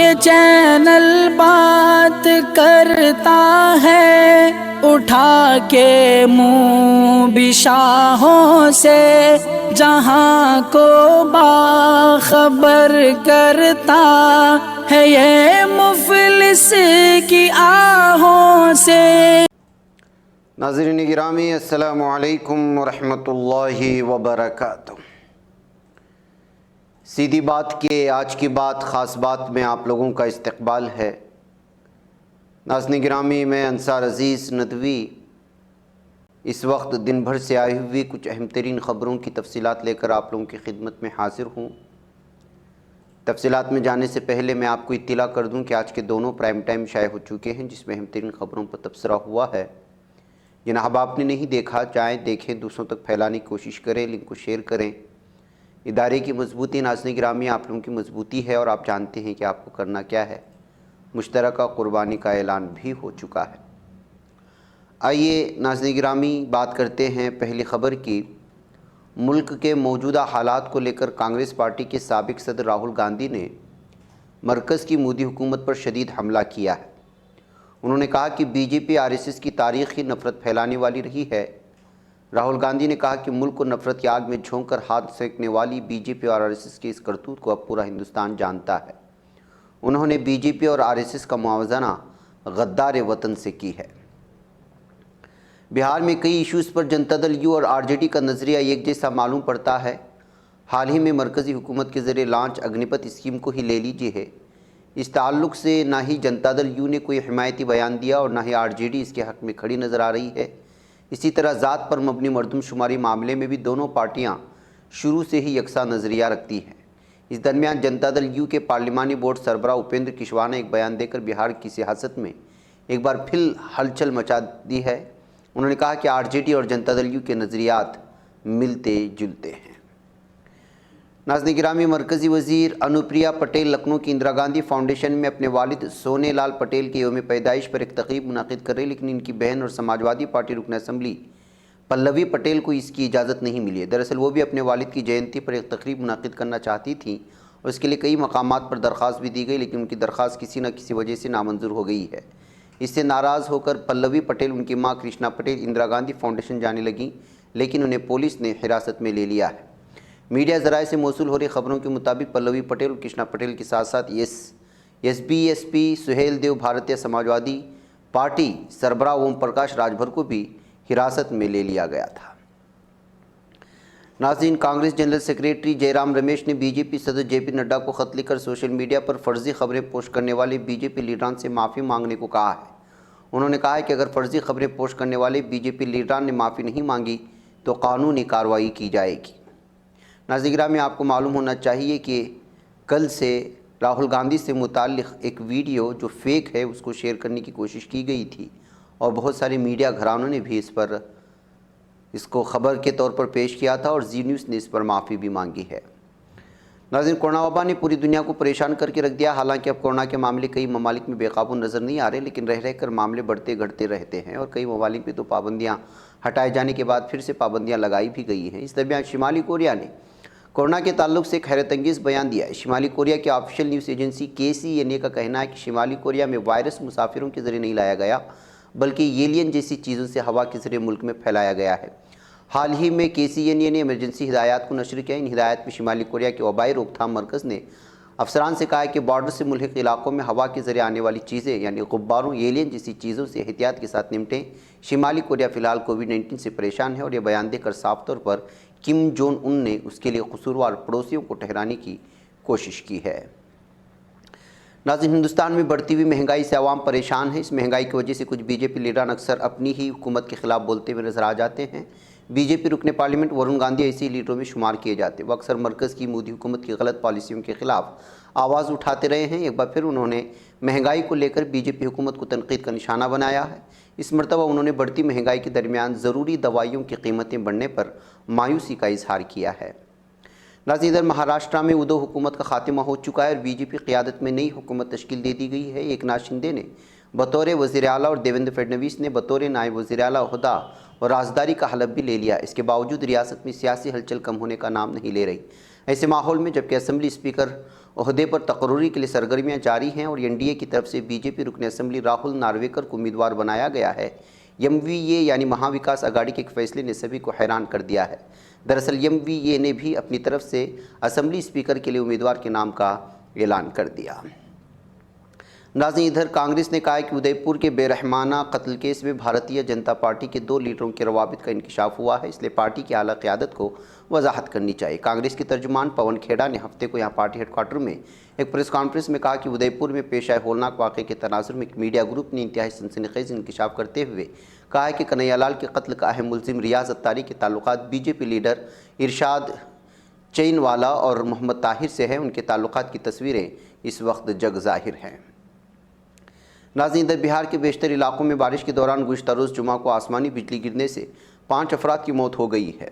یہ چینل بات کرتا ہے اٹھا کے منہ بشاہوں سے، جہاں کو باخبر کرتا ہے یہ مفلس کی آہوں سے۔ ناظرین گرامی، السلام علیکم ورحمۃ اللہ وبرکاتہ۔ سیدھی بات کے آج کی بات خاص بات میں آپ لوگوں کا استقبال ہے۔ ناظرین گرامی، میں انصار عزیز ندوی اس وقت دن بھر سے آئی ہوئی کچھ اہم ترین خبروں کی تفصیلات لے کر آپ لوگوں کی خدمت میں حاضر ہوں۔ تفصیلات میں جانے سے پہلے میں آپ کو اطلاع کر دوں کہ آج کے دونوں پرائم ٹائم شائع ہو چکے ہیں، جس میں اہم ترین خبروں پر تبصرہ ہوا ہے۔ جناب آپ نے نہیں دیکھا، جائیں دیکھیں، دوسروں تک پھیلانے کی کوشش کریں، لنک کو شیئر کریں۔ ادارے کی مضبوطی ناظرین گرامی آپ لوگوں کی مضبوطی ہے، اور آپ جانتے ہیں کہ آپ کو کرنا کیا ہے۔ مشترکہ قربانی کا اعلان بھی ہو چکا ہے۔ آئیے ناظرین گرامی بات کرتے ہیں پہلی خبر کی۔ ملک کے موجودہ حالات کو لے کر کانگریس پارٹی کے سابق صدر راہل گاندھی نے مرکز کی مودی حکومت پر شدید حملہ کیا ہے۔ انہوں نے کہا کہ B J P R S S کی تاریخ ہی نفرت پھیلانے والی رہی ہے۔ راہل گاندھی نے کہا کہ ملک کو نفرت کی آگ میں جھونک کر ہاتھ سینکنے والی بی جے پی اور آر ایس ایس کے اس کرتوت کو اب پورا ہندوستان جانتا ہے۔ انہوں نے بی جے پی اور آر ایس ایس کا موازنہ غدار وطن سے کی ہے۔ بہار میں کئی ایشوز پر جنتا دل یو اور آر جے ڈی کا نظریہ ایک جیسا معلوم پڑتا ہے۔ حال ہی میں مرکزی حکومت کے ذریعے لانچ اگنی پت اسکیم کو ہی لے لیجیے ہے۔ اس تعلق سے نہ ہی جنتا دل یو نے کوئی حمایتی بیان دیا اور نہ ہی آر جے ڈی اس کے حق میں کھڑی نظر آ رہی ہے۔ اسی طرح ذات پر مبنی مردم شماری معاملے میں بھی دونوں پارٹیاں شروع سے ہی یکساں نظریہ رکھتی ہیں۔ اس درمیان جنتا دل یو کے پارلیمانی بورڈ سربراہ اپیندر کشواہا نے ایک بیان دے کر بہار کی سیاست میں ایک بار پھر ہلچل مچا دی ہے۔ انہوں نے کہا کہ آر جے ڈی اور جنتا دل یو کے نظریات ملتے جلتے ہیں۔ ناظرین گرامی، مرکزی وزیر انوپریا پٹیل لکھنؤ کی اندرا گاندھی فاؤنڈیشن میں اپنے والد سونے لال پٹیل کے یوم پیدائش پر ایک تقریب منعقد کر رہی، لیکن ان کی بہن اور سماجوادی پارٹی رکن اسمبلی پلوی پٹیل کو اس کی اجازت نہیں ملی ہے۔ دراصل وہ بھی اپنے والد کی جینتی پر ایک تقریب منعقد کرنا چاہتی تھیں اور اس کے لیے کئی مقامات پر درخواست بھی دی گئی، لیکن ان کی درخواست کسی نہ کسی وجہ سے نامنظور ہو گئی ہے۔ اس سے ناراض ہو کر پلوی پٹیل ان کی ماں کرشنا پٹیل اندرا گاندھی فاؤنڈیشن جانے لگیں، لیکن انہیں پولیس نے حراست میں لے لیا ہے۔ میڈیا ذرائع سے موصول ہو رہی خبروں کے مطابق پلوی پٹیل اور کرشنا پٹیل کے ساتھ ساتھ S B S P Suheldev Bharatiya Samajwadi party سربراہ اوم پرکاش راجبھر کو بھی حراست میں لے لیا گیا تھا۔ ناظرین، کانگریس جنرل سیکریٹری جے رام رمیش نے بی جے پی صدر جے پی نڈا کو خط لکھ کر سوشل میڈیا پر فرضی خبریں پوسٹ کرنے والے بی جے پی لیڈران سے معافی مانگنے کو کہا ہے۔ انہوں نے کہا ہے کہ اگر فرضی خبریں پوسٹ کرنے والے بی جے پی لیڈران نے معافی نہیں مانگی تو قانونی کارروائی کی جائے گی۔ ناظرین گرامی، آپ کو معلوم ہونا چاہیے کہ کل سے راہل گاندھی سے متعلق ایک ویڈیو جو فیک ہے اس کو شیئر کرنے کی کوشش کی گئی تھی، اور بہت سارے میڈیا گھرانوں نے بھی اس کو خبر کے طور پر پیش کیا تھا، اور زی نیوز نے اس پر معافی بھی مانگی ہے۔ ناظرین، کورونا وبا نے پوری دنیا کو پریشان کر کے رکھ دیا۔ حالانکہ اب کورونا کے معاملے کئی ممالک میں بے قابو نظر نہیں آ رہے، لیکن رہ کر معاملے بڑھتے گھٹتے رہتے ہیں، اور کئی ممالک پہ تو پابندیاں ہٹائے جانے کے بعد پھر سے پابندیاں لگائی بھی گئی ہیں۔ اس درمیان شمالی کوریا نے کورونا کے تعلق سے ایک حیرت انگیز بیان دیا ہے۔ شمالی کوریا کی آفیشیل نیوز ایجنسی KCNA کا کہنا ہے کہ شمالی کوریا میں وائرس مسافروں کے ذریعے نہیں لایا گیا، بلکہ ایلین جیسی چیزوں سے ہوا کے ذریعے ملک میں پھیلایا گیا ہے۔ حال ہی میں KCNA نے ایمرجنسی ہدایات کو نشر کیا۔ ان ہدایات میں شمالی کوریا کے وبائی روک تھام مرکز نے افسران سے کہا ہے کہ بارڈر سے ملحق علاقوں میں ہوا کے ذریعے آنے والی چیزیں یعنی غباروں، ایلین جیسی چیزوں سے احتیاط کے ساتھ نمٹیں۔ شمالی کوریا فی الحال کووڈ-19 سے پریشان ہے، اور یہ بیان دے کر صاف طور پر کم جون ان نے اس کے لیے قصوروار پڑوسیوں کو ٹھہرانے کی کوشش کی ہے۔ ناظرین، ہندوستان میں بڑھتی ہوئی مہنگائی سے عوام پریشان ہے۔ اس مہنگائی کی وجہ سے کچھ بی جے پی لیڈران اکثر اپنی ہی حکومت کے خلاف بولتے ہوئے نظر آ جاتے ہیں۔ بی جے پی رکن پارلیمنٹ ورون گاندھی ایسی لیڈروں میں شمار کیے جاتے ہیں۔ وہ اکثر مرکز کی مودی حکومت کی غلط پالیسیوں کے خلاف آواز اٹھاتے رہے ہیں۔ ایک بار پھر انہوں نے مہنگائی کو لے کر بی جے پی حکومت کو تنقید کا نشانہ بنایا ہے۔ اس مرتبہ انہوں نے بڑھتی مہنگائی کے درمیان ضروری دوائیوں کی قیمتیں بڑھنے پر مایوسی کا اظہار کیا ہے۔ ناظرین، ادھر مہاراشٹرا میں ادھو حکومت کا خاتمہ ہو چکا ہے اور بی جے پی قیادت میں نئی حکومت تشکیل دے دی گئی ہے۔ ایکناتھ شندے نے بطور وزیر اعلیٰ اور دیویندر فڈنویس نے بطور نائب وزیر اعلیٰ عہدہ اور رازداری کا حلف بھی لے لیا۔ اس کے باوجود ریاست میں سیاسی ہلچل کم ہونے کا نام نہیں لے رہی۔ ایسے ماحول میں جبکہ اسمبلی اسپیکر عہدے پر تقرری کے لیے سرگرمیاں جاری ہیں اور این ڈی اے کی طرف سے بی جے پی رکن اسمبلی راہل نارویکر کو امیدوار بنایا گیا ہے، ایم وی اے یعنی مہا وکاس اگاڑی کے ایک فیصلے نے سبھی کو حیران کر دیا ہے۔ دراصل ایم وی اے نے بھی اپنی طرف سے اسمبلی اسپیکر کے لیے امیدوار کے نام کا اعلان کر دیا۔ ناظرین، ادھر کانگریس نے کہا ہے کہ ادے پور کے بے رحمانہ قتل کیس میں بھارتیہ جنتا پارٹی کے 2 لیڈروں کے روابط کا انکشاف ہوا ہے، اس لیے پارٹی کی اعلیٰ قیادت کو وضاحت کرنی چاہیے۔ کانگریس کے ترجمان پون کھیڑا نے ہفتے کو یہاں پارٹی ہیڈ کوارٹر میں ایک پریس کانفرنس میں کہا کہ ادے پور میں پیش آئے ہولناک واقعے کے تناظر میں ایک میڈیا گروپ نے انتہائی سنسنی خیز انکشاف کرتے ہوئے کہا ہے کہ کنہیا لال کے قتل کا اہم ملزم ریاض اتاری کے تعلقات بی جے پی لیڈر ارشاد چین والا اور محمد طاہر سے ہیں۔ ان کے تعلقات کی تصویریں اس وقت جگ ظاہر ہیں۔ ناظرین، ادھر بہار کے بیشتر علاقوں میں بارش کے دوران گزشتہ روز جمعہ کو آسمانی بجلی گرنے سے 5 افراد کی موت ہو گئی ہے۔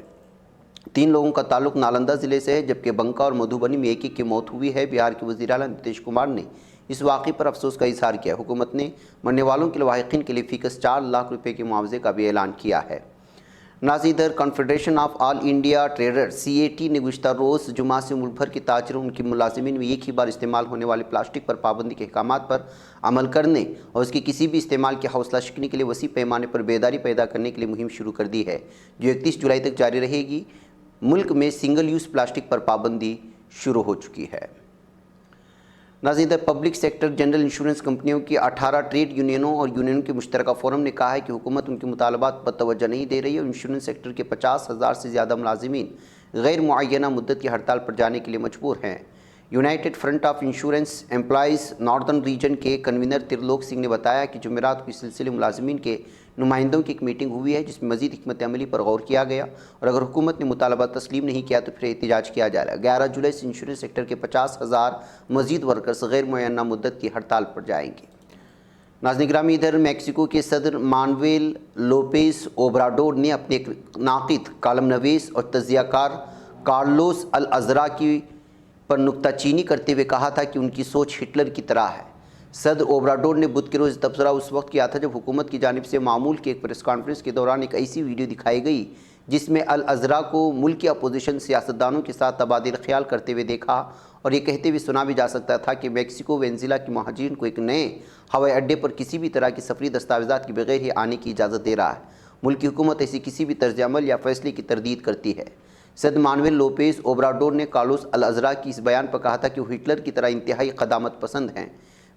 3 لوگوں کا تعلق نالندہ ضلع سے ہے جبکہ بنکا اور مدھوبنی میں ایک کی موت ہوئی ہے۔ بہار کے وزیر اعلیٰ نتیش کمار نے اس واقعے پر افسوس کا اظہار کیا۔ حکومت نے مرنے والوں کے لواحقین کے لیے فیکس 4 لاکھ روپے کے معاوضے کا بھی اعلان کیا ہے۔ ناظرین، ادھر confederation of all India trader CAT نے گزشتہ روز جمعہ سے ملک بھر کے تاجروں ان کی ملازمین میں ایک ہی بار استعمال ہونے والے پلاسٹک پر پابندی کے احکامات پر عمل کرنے اور اس کی کسی بھی استعمال کی حوصلہ شکنی کے لیے وسیع پیمانے پر بیداری پیدا کرنے کے لیے مہم شروع کر دی ہے، جو 31 جولائی تک جاری رہے گی۔ ملک میں سنگل یوز پلاسٹک پر پابندی شروع ہو چکی ہے۔ ناظرین، ادھر پبلک سیکٹر جنرل انشورنس کمپنیوں کی 18 ٹریڈ یونینوں اور یونینوں کے مشترکہ فورم نے کہا ہے کہ حکومت ان کے مطالبات پر توجہ نہیں دے رہی ہے اور انشورنس سیکٹر کے 50,000 سے زیادہ ملازمین غیر معینہ مدت کی ہڑتال پر جانے کے لیے مجبور ہیں۔ United front of insurance employees northern region کے کنوینر ترلوک سنگھ نے بتایا کہ جمعرات کو اس سلسلے ملازمین کے نمائندوں کی ایک میٹنگ ہوئی ہے جس میں مزید حکمت عملی پر غور کیا گیا اور اگر حکومت نے مطالبات تسلیم نہیں کیا تو پھر احتجاج کیا جائے گا۔ 11 جولائی سے انشورنس سیکٹر کے 50,000 مزید ورکرز غیر معینہ مدت کی ہڑتال پر جائیں گے۔ ناظرین گرامی، ادھر میکسیکو کے صدر مانویل لوپیز اوبراڈور نے اپنے ایک ناقد، کالم نویس اور تجزیہ کار کارلوس الازرا کی پر نکتہ چینی کرتے ہوئے کہا تھا کہ ان کی سوچ ہٹلر کی طرح ہے۔ صدر اوبراڈور نے بدھ کے روز تبصرہ اس وقت کیا تھا جب حکومت کی جانب سے معمول کے ایک پریس کانفرنس کے دوران ایک ایسی ویڈیو دکھائی گئی جس میں الازرا کو ملک کے اپوزیشن سیاستدانوں کے ساتھ تبادلہ خیال کرتے ہوئے دیکھا اور یہ کہتے ہوئے سنا بھی جا سکتا تھا کہ میکسیکو وینزویلا کے مہاجرین کو ایک نئے ہوائی اڈے پر کسی بھی طرح کی سفری دستاویزات کے بغیر ہی آنے کی اجازت دے رہا ہے۔ ملک کی حکومت ایسی کسی بھی طرز عمل یا فیصلے کی تردید کرتی ہے۔ صدر مانویل لوپیز اوبراڈور نے کارلوس الازرا کی اس بیان پر کہا تھا کہ وہ ہٹلر کی طرح انتہائی قدامت پسند ہیں۔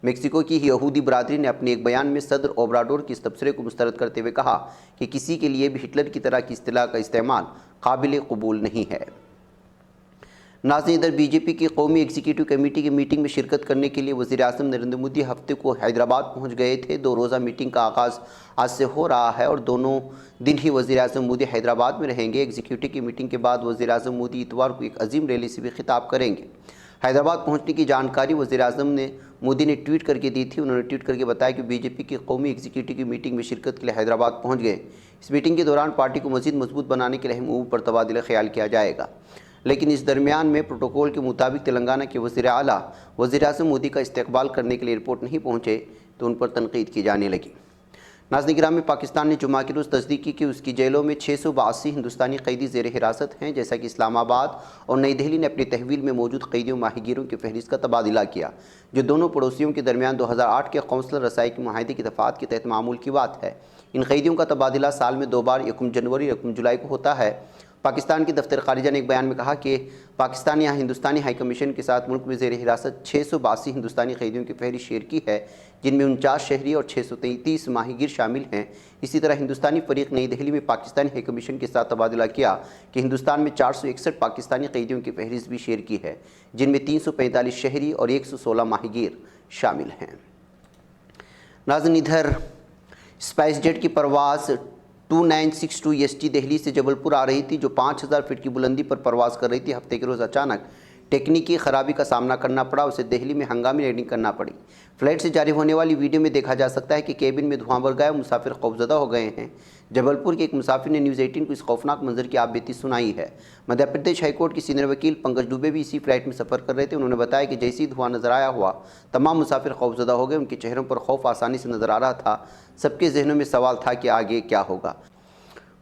میکسیکو کی یہودی برادری نے اپنے ایک بیان میں صدر اوبراڈور کی اس تبصرے کو مسترد کرتے ہوئے کہا کہ کسی کے لیے بھی ہٹلر کی طرح کی اصطلاح کا استعمال قابل قبول نہیں ہے۔ ناظرین، ادھر بی جے پی کی قومی ایگزیکٹو کمیٹی کی میٹنگ میں شرکت کرنے کے لیے وزیر اعظم نریندر مودی ہفتے کو حیدرآباد پہنچ گئے تھے۔ 2 روزہ میٹنگ کا آغاز آج سے ہو رہا ہے اور دونوں دن ہی وزیر اعظم مودی حیدرآباد میں رہیں گے۔ ایگزیکٹو کی میٹنگ کے بعد وزیر اعظم مودی اتوار کو ایک عظیم ریلی سے بھی خطاب کریں گے۔ حیدرآباد پہنچنے کی جانکاری وزیر اعظم نے مودی نے ٹویٹ کر کے دی تھی۔ انہوں نے ٹویٹ کر کے بتایا کہ بی جے پی کی قومی ایگزیکٹو کی میٹنگ میں شرکت کے لیے حیدرآباد پہنچ گئے۔ اس میٹنگ کے دوران پارٹی کو مزید مضبوط بنانے کے لیے اہم امور پر تبادلہ خیال کیا جائے گا، لیکن اس درمیان میں پروٹوکول کے مطابق تلنگانہ کے وزیر اعلیٰ وزیر اعظم مودی کا استقبال کرنے کے لیے ایئرپورٹ نہیں پہنچے تو ان پر تنقید کی جانے لگی۔ ناظرین گرامی، پاکستان نے جمعہ کے روز تصدیق کی کہ اس کی جیلوں میں 682 ہندوستانی قیدی زیر حراست ہیں، جیسا کہ اسلام آباد اور نئی دہلی نے اپنی تحویل میں موجود قیدیوں ماہی گیروں کی فہرست کا تبادلہ کیا، جو دونوں پڑوسیوں کے درمیان 2008 کے قونصلر رسائی کے معاہدے کی دفعات کے تحت معمول کی بات ہے۔ ان قیدیوں کا تبادلہ سال میں 2 بار 1 جنوری اور 1 جولائی کو ہوتا ہے۔ پاکستان کی دفتر خارجہ نے ایک بیان میں کہا کہ پاکستان یہاں ہندوستانی ہائی کمیشن کے ساتھ ملک میں زیر حراست 682 ہندوستانی قیدیوں کی فہرست شیئر کی ہے، جن میں 49 شہری اور 633 ماہی گیر شامل ہیں۔ اسی طرح ہندوستانی فریق نئی دہلی میں پاکستانی ہائی کمیشن کے ساتھ تبادلہ کیا کہ ہندوستان میں 461 پاکستانی قیدیوں کی فہرست بھی شیئر کی ہے، جن میں 345 شہری اور 116 ماہی گیر شامل ہیں۔ ناظرین، ادھر اسپائس جیٹ کی پرواز 2962 EST دہلی سے جبل پور آ رہی تھی، جو 5000 فٹ کی بلندی پر پرواز کر رہی تھی۔ ہفتے کے روز اچانک ٹیکنیکی خرابی کا سامنا کرنا پڑا، اسے دہلی میں ہنگامی لینڈنگ کرنا پڑی۔ فلائٹ سے جاری ہونے والی ویڈیو میں دیکھا جا سکتا ہے کہ کیبن میں دھواں بھر گیا اور مسافر خوفزدہ ہو گئے ہیں۔ جبل پور کے ایک مسافر نے نیوز 18 کو اس خوفناک منظر کی آپ بیتی سنائی ہے۔ مدھیہ پردیش ہائی کورٹ کے سینئر وکیل پنکج دوبے بھی اسی فلائٹ میں سفر کر رہے تھے۔ انہوں نے بتایا کہ جیسے ہی دھواں نظر آیا ہوا تمام مسافر خوفزدہ ہو گئے۔ ان کے چہروں پر خوف آسانی سے نظر آ رہا تھا۔ سب کے ذہنوں میں سوال تھا کہ آگے کیا ہوگا۔